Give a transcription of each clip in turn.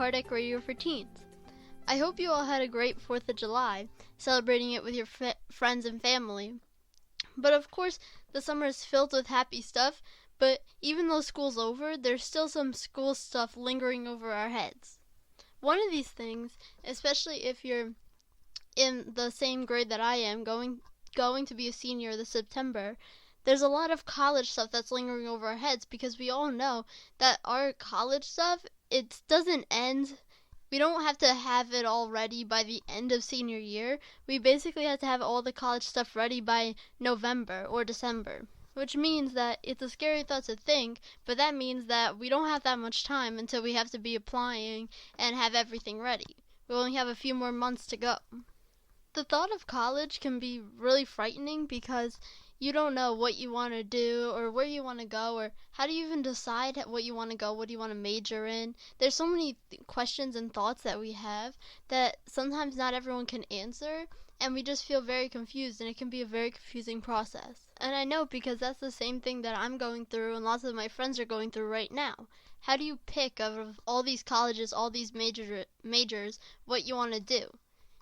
Cardeck Radio for Teens. I hope you all had a great 4th of July, celebrating it with your friends and family. But of course, the summer is filled with happy stuff, but even though school's over, there's still some school stuff lingering over our heads. One of these things, especially if you're in the same grade that I am, going to be a senior this September, there's a lot of college stuff that's lingering over our heads because we all know that our college stuff, it doesn't end. We don't have to have it all ready by the end of senior year. We basically have to have all the college stuff ready by November or December, which means that it's a scary thought to think, but that means that we don't have that much time until we have to be applying and have everything ready. We only have a few more months to go. The thought of college can be really frightening because you don't know what you want to do or where you want to go, or how do you even decide what you want to go, what do you want to major in. There's so many questions and thoughts that we have that sometimes not everyone can answer, and we just feel very confused, and it can be a very confusing process. And I know because that's the same thing that I'm going through and lots of my friends are going through right now. How do you pick out of all these colleges, all these majors, what you want to do?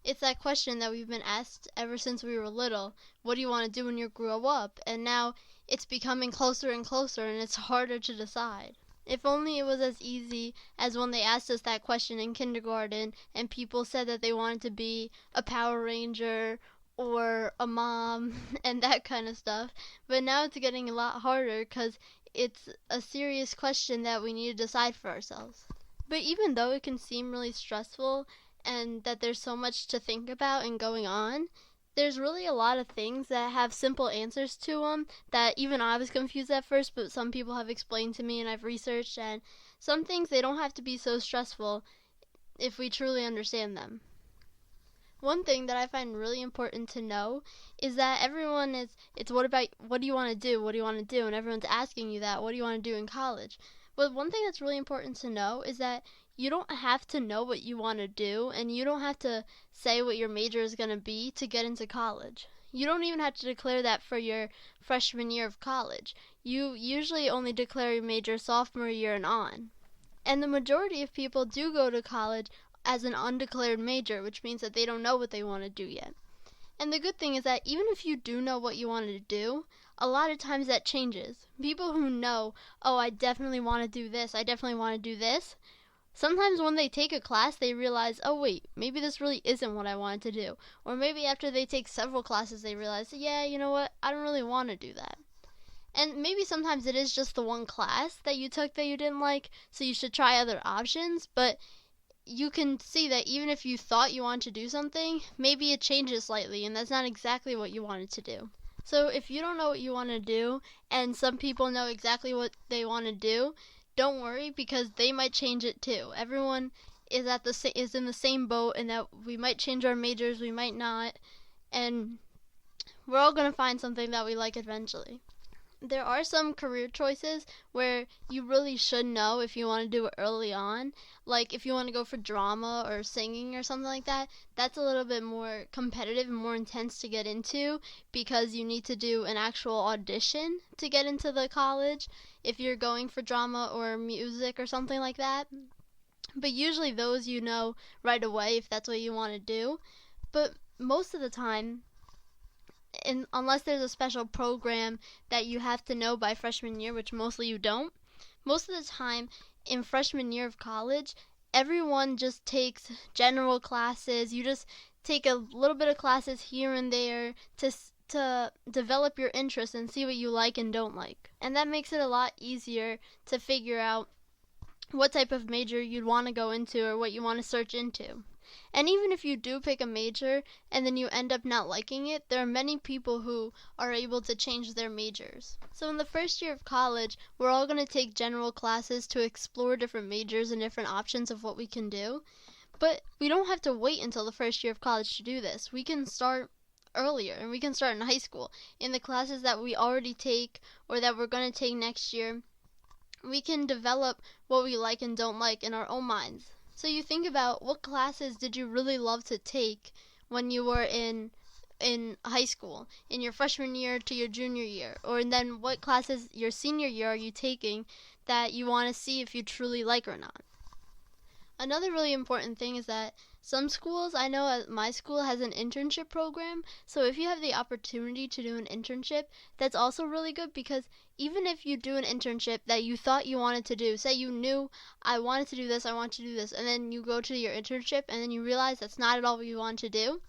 It's that question that we've been asked ever since we were little. What do you want to do when you grow up? And now it's becoming closer and closer, and it's harder to decide. If only it was as easy as when they asked us that question in kindergarten and people said that they wanted to be a Power Ranger or a mom and that kind of stuff. But now it's getting a lot harder because it's a serious question that we need to decide for ourselves. But even though it can seem really stressful and that there's so much to think about and going on, there's really a lot of things that have simple answers to them that even I was confused at first, but some people have explained to me and I've researched, and some things, they don't have to be so stressful if we truly understand them. One thing that I find really important to know is that everyone it's what do you want to do? What do you want to do? And everyone's asking you that, what do you want to do in college? But one thing that's really important to know is that you don't have to know what you want to do, and you don't have to say what your major is going to be to get into college. You don't even have to declare that for your freshman year of college. You usually only declare your major sophomore year and on. And the majority of people do go to college as an undeclared major, which means that they don't know what they want to do yet. And the good thing is that even if you do know what you want to do, a lot of times that changes. People who know, oh, I definitely want to do this, I definitely want to do this, sometimes when they take a class, they realize, oh wait, maybe this really isn't what I wanted to do. Or maybe after they take several classes, they realize, yeah, you know what, I don't really want to do that. And maybe sometimes it is just the one class that you took that you didn't like, so you should try other options, but you can see that even if you thought you wanted to do something, maybe it changes slightly, and that's not exactly what you wanted to do. So if you don't know what you want to do, and some people know exactly what they want to do, don't worry, because they might change it too. Everyone is in the same boat, and that we might change our majors, we might not, and we're all going to find something that we like eventually. There are some career choices where you really should know if you want to do it early on. Like if you want to go for drama or singing or something like that, that's a little bit more competitive and more intense to get into because you need to do an actual audition to get into the college if you're going for drama or music or something like that. But usually those you know right away if that's what you want to do. But most of the time, unless there's a special program that you have to know by freshman year, which mostly you don't, most of the time in freshman year of college, everyone just takes general classes. You just take a little bit of classes here and there to develop your interests and see what you like and don't like. And that makes it a lot easier to figure out what type of major you'd want to go into or what you want to search into. And even if you do pick a major and then you end up not liking it, there are many people who are able to change their majors. So in the first year of college, we're all going to take general classes to explore different majors and different options of what we can do. But we don't have to wait until the first year of college to do this. We can start earlier, and we can start in high school. In the classes that we already take or that we're going to take next year, we can develop what we like and don't like in our own minds. So you think about what classes did you really love to take when you were in high school, in your freshman year to your junior year, or then what classes your senior year are you taking that you want to see if you truly like or not. Another really important thing is that some schools, I know my school has an internship program, so if you have the opportunity to do an internship, that's also really good because even if you do an internship that you thought you wanted to do, say you knew I wanted to do this, I want to do this, and then you go to your internship and then you realize that's not at all what you want to do,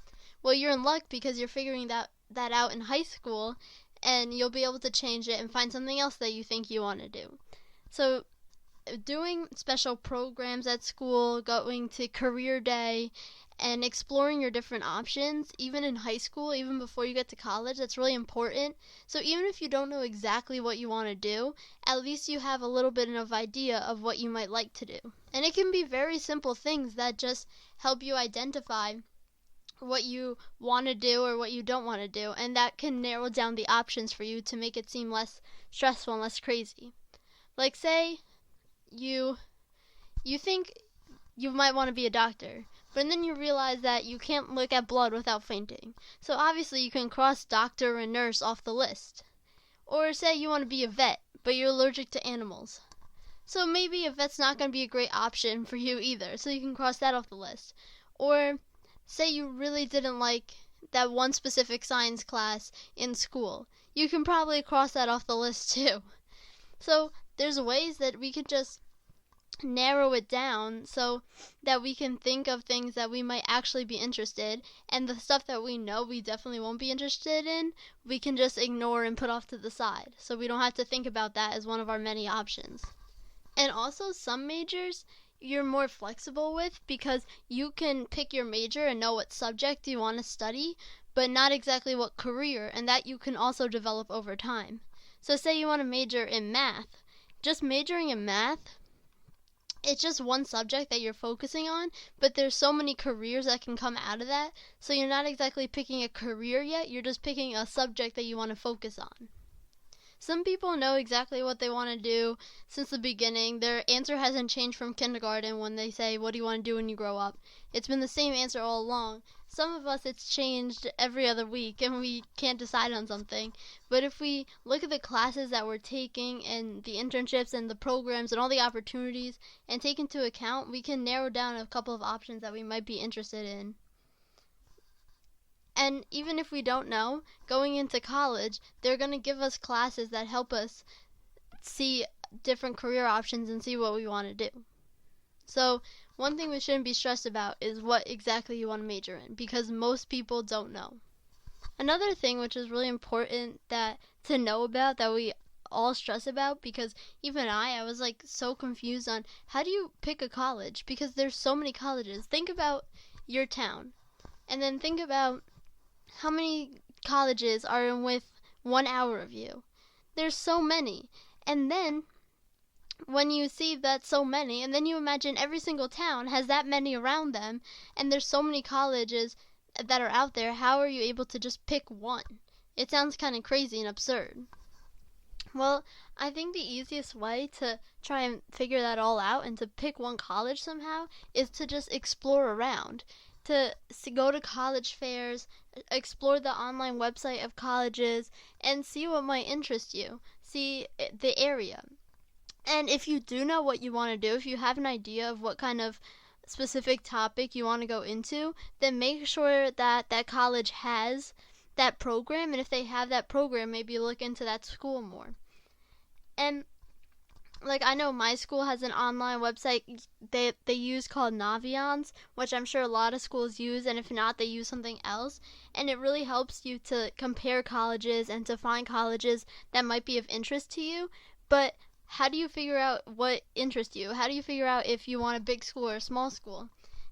well, you're in luck because you're figuring that out in high school and you'll be able to change it and find something else that you think you want to do. So doing special programs at school, going to career day, and exploring your different options, even in high school, even before you get to college, that's really important. So even if you don't know exactly what you want to do, at least you have a little bit of idea of what you might like to do. And it can be very simple things that just help you identify what you want to do or what you don't want to do, and that can narrow down the options for you to make it seem less stressful and less crazy. Like say you think you might want to be a doctor, but then you realize that you can't look at blood without fainting. So obviously you can cross doctor and nurse off the list. Or say you want to be a vet, but you're allergic to animals. So maybe a vet's not going to be a great option for you either, so you can cross that off the list. Or say you really didn't like that one specific science class in school. You can probably cross that off the list too. So there's ways that we could just narrow it down so that we can think of things that we might actually be interested, and the stuff that we know we definitely won't be interested in, we can just ignore and put off to the side. So we don't have to think about that as one of our many options. And also some majors you're more flexible with because you can pick your major and know what subject you want to study, but not exactly what career, and that you can also develop over time. So say you want to major in math. Just majoring in math, it's just one subject that you're focusing on, but there's so many careers that can come out of that, so you're not exactly picking a career yet, you're just picking a subject that you want to focus on. Some people know exactly what they want to do since the beginning. Their answer hasn't changed from kindergarten when they say, what do you want to do when you grow up? It's been the same answer all along. Some of us, it's changed every other week and we can't decide on something. But if we look at the classes that we're taking and the internships and the programs and all the opportunities and take into account, we can narrow down a couple of options that we might be interested in. And even if we don't know, going into college, they're going to give us classes that help us see different career options and see what we want to do. So one thing we shouldn't be stressed about is what exactly you want to major in, because most people don't know. Another thing which is really important to know about that we all stress about, because even I was like so confused on how do you pick a college, because there's so many colleges. Think about your town and then think about how many colleges are with 1 hour of you. There's so many. And then when you see that so many, and then you imagine every single town has that many around them, and there's so many colleges that are out there, how are you able to just pick one? It sounds kind of crazy and absurd. Well, I think the easiest way to try and figure that all out and to pick one college somehow is to just explore around. To go to college fairs, explore the online website of colleges, and see what might interest you. See the area. And if you do know what you want to do, if you have an idea of what kind of specific topic you want to go into, then make sure that that college has that program, and if they have that program, maybe look into that school more. And like I know my school has an online website they use called Naviance, which I'm sure a lot of schools use, and if not, they use something else. And it really helps you to compare colleges and to find colleges that might be of interest to you. But how do you figure out what interests you? How do you figure out if you want a big school or a small school?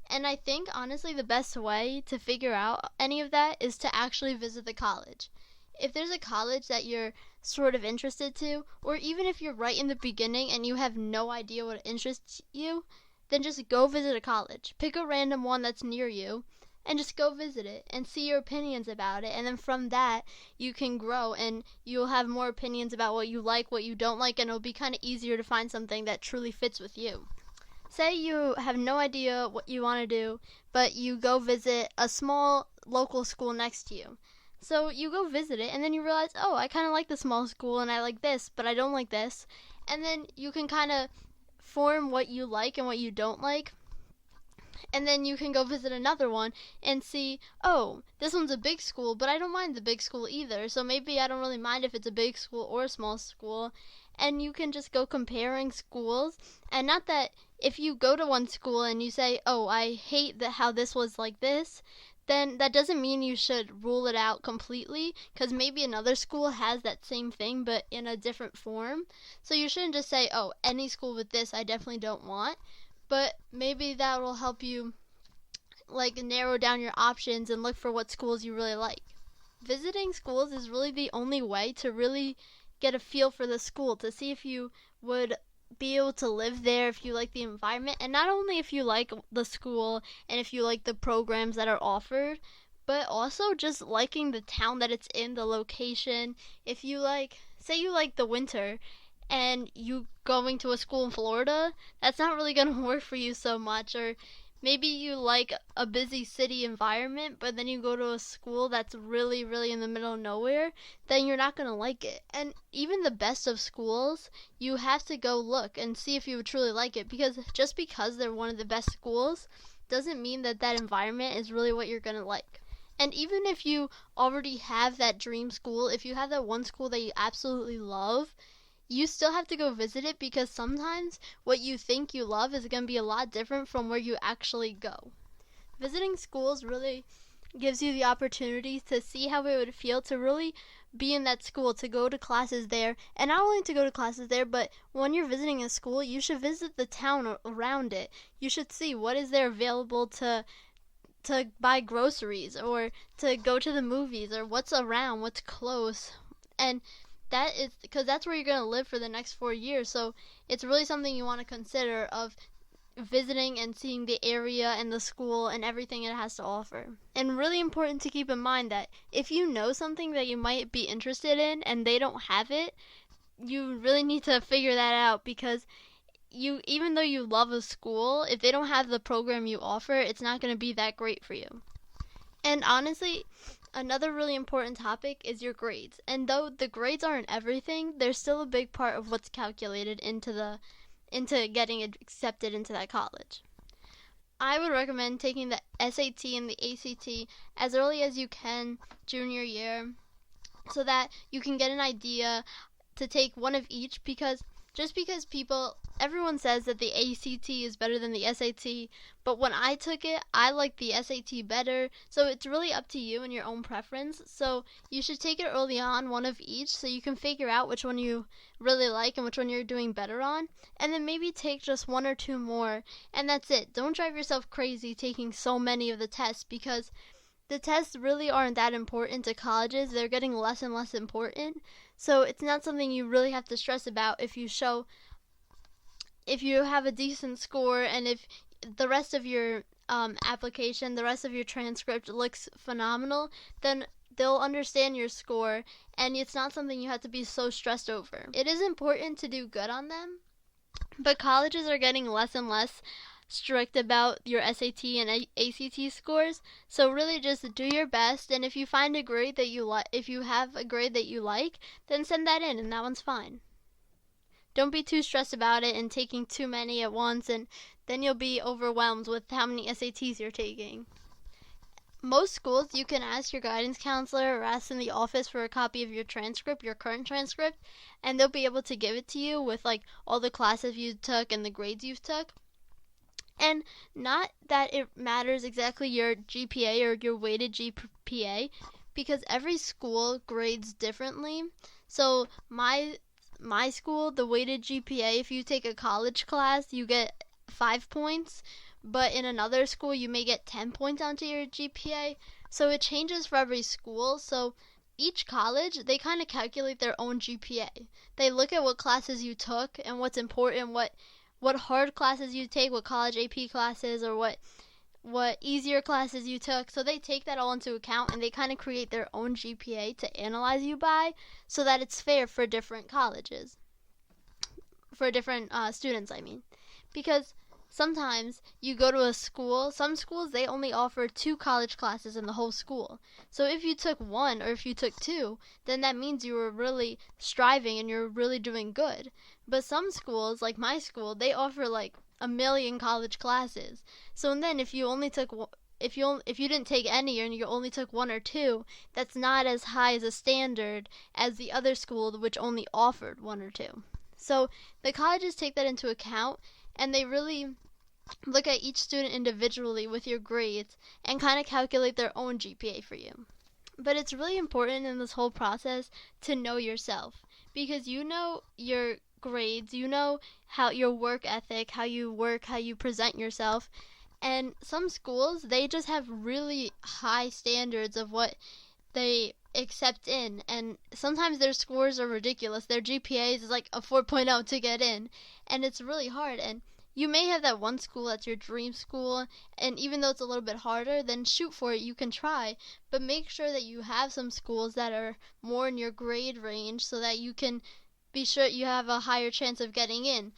And I think honestly the best way to figure out any of that is to actually visit the college. If there's a college that you're sort of interested to, or even if you're right in the beginning and you have no idea what interests you, then just go visit a college. Pick a random one that's near you and just go visit it and see your opinions about it, and then from that you can grow and you'll have more opinions about what you like, what you don't like, and it'll be kind of easier to find something that truly fits with you. Say you have no idea what you want to do, but you go visit a small local school next to you. So you go visit it, and then you realize, oh, I kind of like the small school, and I like this, but I don't like this. And then you can kind of form what you like and what you don't like And then you can go visit another one and see, oh, this one's a big school, but I don't mind the big school either. So maybe I don't really mind if it's a big school or a small school. And you can just go comparing schools. And not that if you go to one school and you say, oh, I hate how this was like this, then that doesn't mean you should rule it out completely, because maybe another school has that same thing but in a different form. So you shouldn't just say, oh, any school with this I definitely don't want. But maybe that will help you like narrow down your options and look for what schools you really like. Visiting schools is really the only way to really get a feel for the school, to see if you would be able to live there, if you like the environment, and not only if you like the school and if you like the programs that are offered, but also just liking the town that it's in, the location. If you like, say you like the winter and you going to a school in Florida, that's not really going to work for you so much. Or maybe you like a busy city environment, but then you go to a school that's really, really in the middle of nowhere, then you're not going to like it. And even the best of schools, you have to go look and see if you would truly like it, because just because they're one of the best schools doesn't mean that that environment is really what you're going to like. And even if you already have that dream school, if you have that one school that you absolutely love, you still have to go visit it, because sometimes what you think you love is going to be a lot different from where you actually go. Visiting schools really gives you the opportunity to see how it would feel to really be in that school, to go to classes there, and not only to go to classes there, but when you're visiting a school, you should visit the town around it. You should see what is there available to buy groceries, or to go to the movies, or what's around, what's close. And that is because that's where you're going to live for the next 4 years. So it's really something you want to consider, of visiting and seeing the area and the school and everything it has to offer. And really important to keep in mind that if you know something that you might be interested in and they don't have it, you really need to figure that out, because you, even though you love a school, if they don't have the program you offer, it's not going to be that great for you. And honestly, another really important topic is your grades. And though the grades aren't everything, they're still a big part of what's calculated into getting accepted into that college. I would recommend taking the SAT and the ACT as early as you can junior year, so that you can get an idea to take one of each, because just because everyone says that the ACT is better than the SAT, but when I took it, I liked the SAT better. So it's really up to you and your own preference. So you should take it early on, one of each, so you can figure out which one you really like and which one you're doing better on. And then maybe take just one or two more, and that's it. Don't drive yourself crazy taking so many of the tests, because the tests really aren't that important to colleges. They're getting less and less important. So it's not something you really have to stress about if you have a decent score, and if the rest of your application, the rest of your transcript looks phenomenal, then they'll understand your score, and it's not something you have to be so stressed over. It is important to do good on them, but colleges are getting less and less strict about your SAT and ACT scores. So really just do your best, and if you find a grade that you like, if you have a grade that you like, then send that in, and that one's fine. Don't be too stressed about it and taking too many at once, and then you'll be overwhelmed with how many SATs you're taking. Most schools, you can ask your guidance counselor or ask in the office for a copy of your transcript, your current transcript, and they'll be able to give it to you with like all the classes you took and the grades you've took. And not that it matters exactly your GPA or your weighted GPA, because every school grades differently. So my school, the weighted GPA, if you take a college class, you get 5 points, but in another school you may get 10 points onto your GPA. So it changes for every school. So each college, they kind of calculate their own GPA. They look at what classes you took and what's important, what hard classes you take, what college AP classes, or what easier classes you took. So they take that all into account, and they kind of create their own GPA to analyze you by, so that it's fair for different colleges, for different students, I mean. Because sometimes you go to a school, some schools, they only offer 2 college classes in the whole school. So if you took 1 or if you took 2, then that means you were really striving and you're really doing good. But some schools, like my school, they offer like a million college classes. So then if you only took if you didn't take any and you only took one or two, that's not as high as a standard as the other school which only offered one or two. So the colleges take that into account, and they really look at each student individually with your grades and kind of calculate their own GPA for you. But it's really important in this whole process to know yourself, because you know your grades, you know how your work ethic, how you work, how you present yourself. And some schools, they just have really high standards of what they accept in, and sometimes their scores are ridiculous. Their GPAs is like a 4.0 to get in, and it's really hard. And you may have that one school that's your dream school, and even though it's a little bit harder, then shoot for it. You can try, but make sure that you have some schools that are more in your grade range so that you can be sure you have a higher chance of getting in.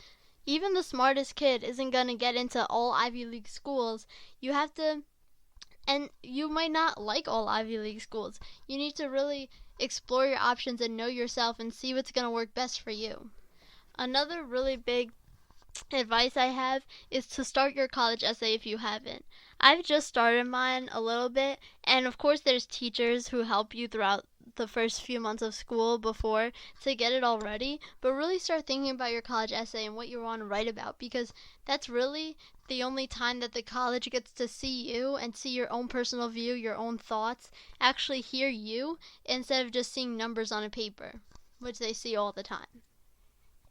Even the smartest kid isn't going to get into all Ivy League schools. You have to, and you might not like all Ivy League schools. You need to really explore your options and know yourself and see what's going to work best for you. Another really big advice I have is to start your college essay if you haven't. I've just started mine a little bit, and of course there's teachers who help you throughout the first few months of school before to get it all ready, but really start thinking about your college essay and what you want to write about, because that's really the only time that the college gets to see you and see your own personal view, your own thoughts, actually hear you instead of just seeing numbers on a paper, which they see all the time.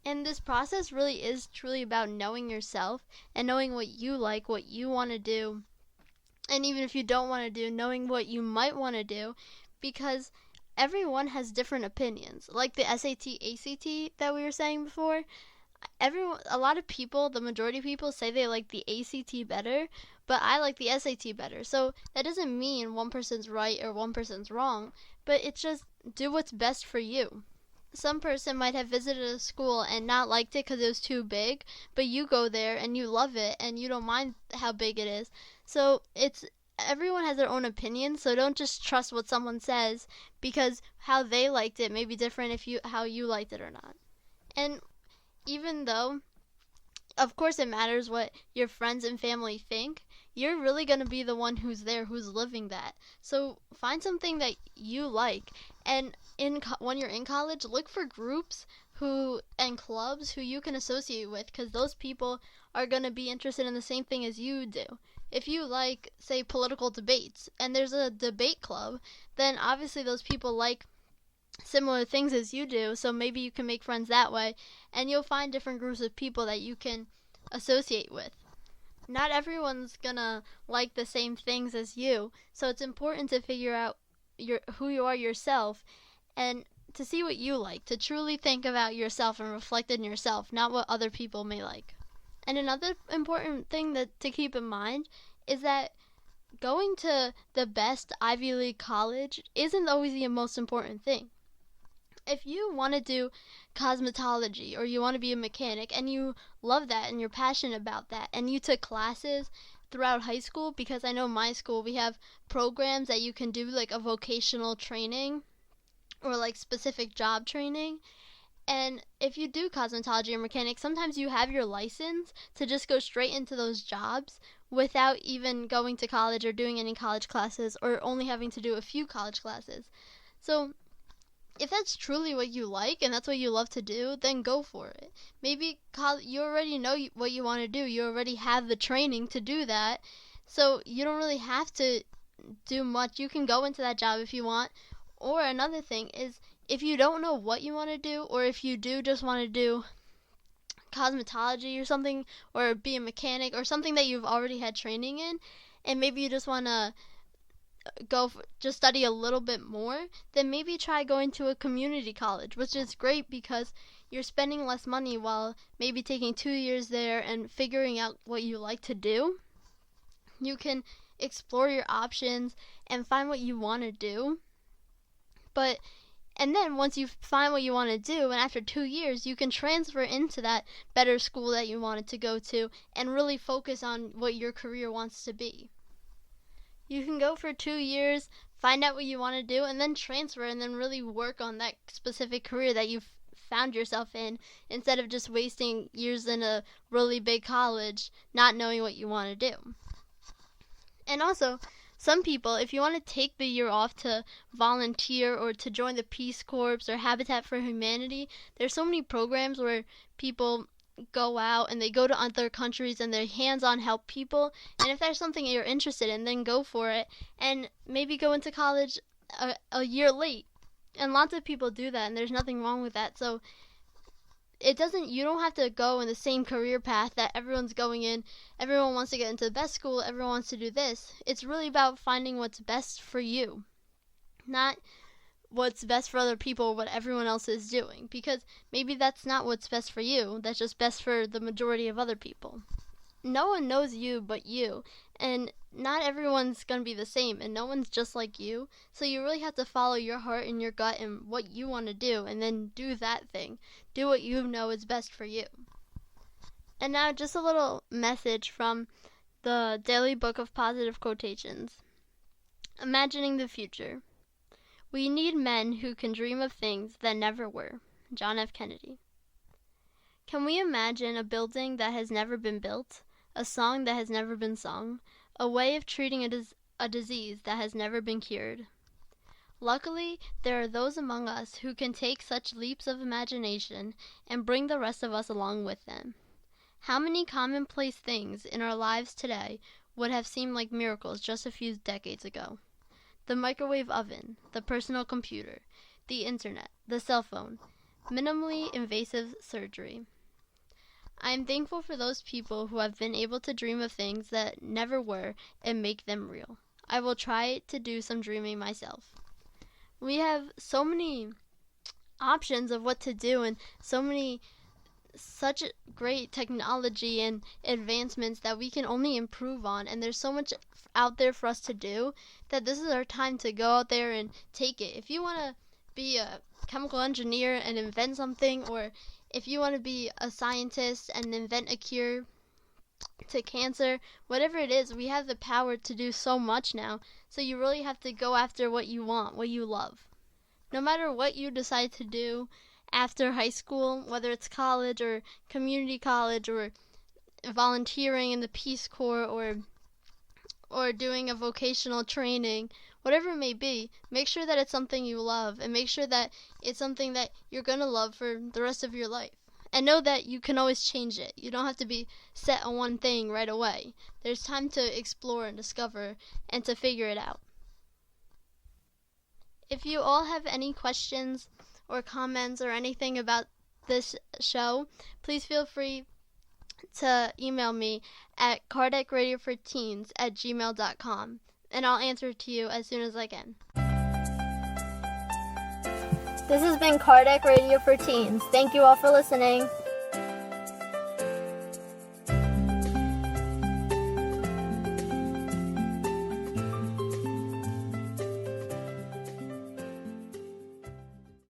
And this process really is truly about knowing yourself and knowing what you like, what you want to do, and even if you don't want to do, knowing what you might want to do, because everyone has different opinions. Like the SAT, ACT that we were saying before, a lot of people, the majority of people say they like the ACT better, but I like the SAT better. So that doesn't mean one person's right or one person's wrong, but it's just do what's best for you. Some person might have visited a school and not liked it because it was too big, but you go there and you love it and you don't mind how big it is. So everyone has their own opinion, so don't just trust what someone says, because how they liked it may be different how you liked it or not. And even though of course it matters what your friends and family think, you're really going to be the one who's there, who's living that. So find something that you like, and when you're in college, look for groups and clubs who you can associate with, because those people are going to be interested in the same thing as you do. If you like, say, political debates, and there's a debate club, then obviously those people like similar things as you do, so maybe you can make friends that way, and you'll find different groups of people that you can associate with. Not everyone's gonna like the same things as you, so it's important to figure out who you are yourself, and to see what you like, to truly think about yourself and reflect in yourself, not what other people may like. And another important thing to keep in mind is that going to the best Ivy League college isn't always the most important thing. If you want to do cosmetology or you want to be a mechanic and you love that and you're passionate about that, and you took classes throughout high school, because I know my school, we have programs that you can do, like a vocational training or like specific job training. And if you do cosmetology or mechanic, sometimes you have your license to just go straight into those jobs without even going to college or doing any college classes, or only having to do a few college classes. So if that's truly what you like and that's what you love to do, then go for it. Maybe you already know what you want to do. You already have the training to do that, so you don't really have to do much. You can go into that job if you want. Or another thing is, if you don't know what you want to do, or if you do just want to do cosmetology or something, or be a mechanic or something that you've already had training in, and maybe you just want to just study a little bit more, then maybe try going to a community college, which is great because you're spending less money while maybe taking 2 years there and figuring out what you like to do. You can explore your options and find what you want to do. And then once you find what you want to do, and after 2 years, you can transfer into that better school that you wanted to go to and really focus on what your career wants to be. You can go for 2 years, find out what you want to do, and then transfer, and then really work on that specific career that you found yourself in, instead of just wasting years in a really big college not knowing what you want to do. And also, some people, if you want to take the year off to volunteer or to join the Peace Corps or Habitat for Humanity, there's so many programs where people go out and they go to other countries and they hands-on help people. And if there's something you're interested in, then go for it and maybe go into college a year late. And lots of people do that, and there's nothing wrong with that. So you don't have to go in the same career path that everyone's going in. Everyone wants to get into the best school, everyone wants to do this. It's really about finding what's best for you, not what's best for other people or what everyone else is doing, because maybe that's not what's best for you. That's just best for the majority of other people. No one knows you but you, and not everyone's going to be the same, and no one's just like you. So you really have to follow your heart and your gut and what you want to do, and then do that thing. Do what you know is best for you. And now just a little message from the Daily Book of Positive Quotations. Imagining the future. We need men who can dream of things that never were. John F. Kennedy. Can we imagine a building that has never been built, a song that has never been sung, a way of treating a disease that has never been cured? Luckily, there are those among us who can take such leaps of imagination and bring the rest of us along with them. How many commonplace things in our lives today would have seemed like miracles just a few decades ago? The microwave oven, the personal computer, the internet, the cell phone, minimally invasive surgery. I am thankful for those people who have been able to dream of things that never were and make them real. I will try to do some dreaming myself. We have so many options of what to do and such great technology and advancements that we can only improve on, and there's so much out there for us to do that this is our time to go out there and take it. If you want to be a chemical engineer and invent something, or if you want to be a scientist and invent a cure to cancer, whatever it is, we have the power to do so much now. So you really have to go after what you want, what you love. No matter what you decide to do after high school, whether it's college or community college or volunteering in the Peace Corps or doing a vocational training, whatever it may be, make sure that it's something you love, and make sure that it's something that you're going to love for the rest of your life. And know that you can always change it. You don't have to be set on one thing right away. There's time to explore and discover and to figure it out. If you all have any questions or comments or anything about this show, please feel free to email me at kardecradioforteens@gmail.com, and I'll answer to you as soon as I can. This has been Kardec Radio for Teens. Thank you all for listening.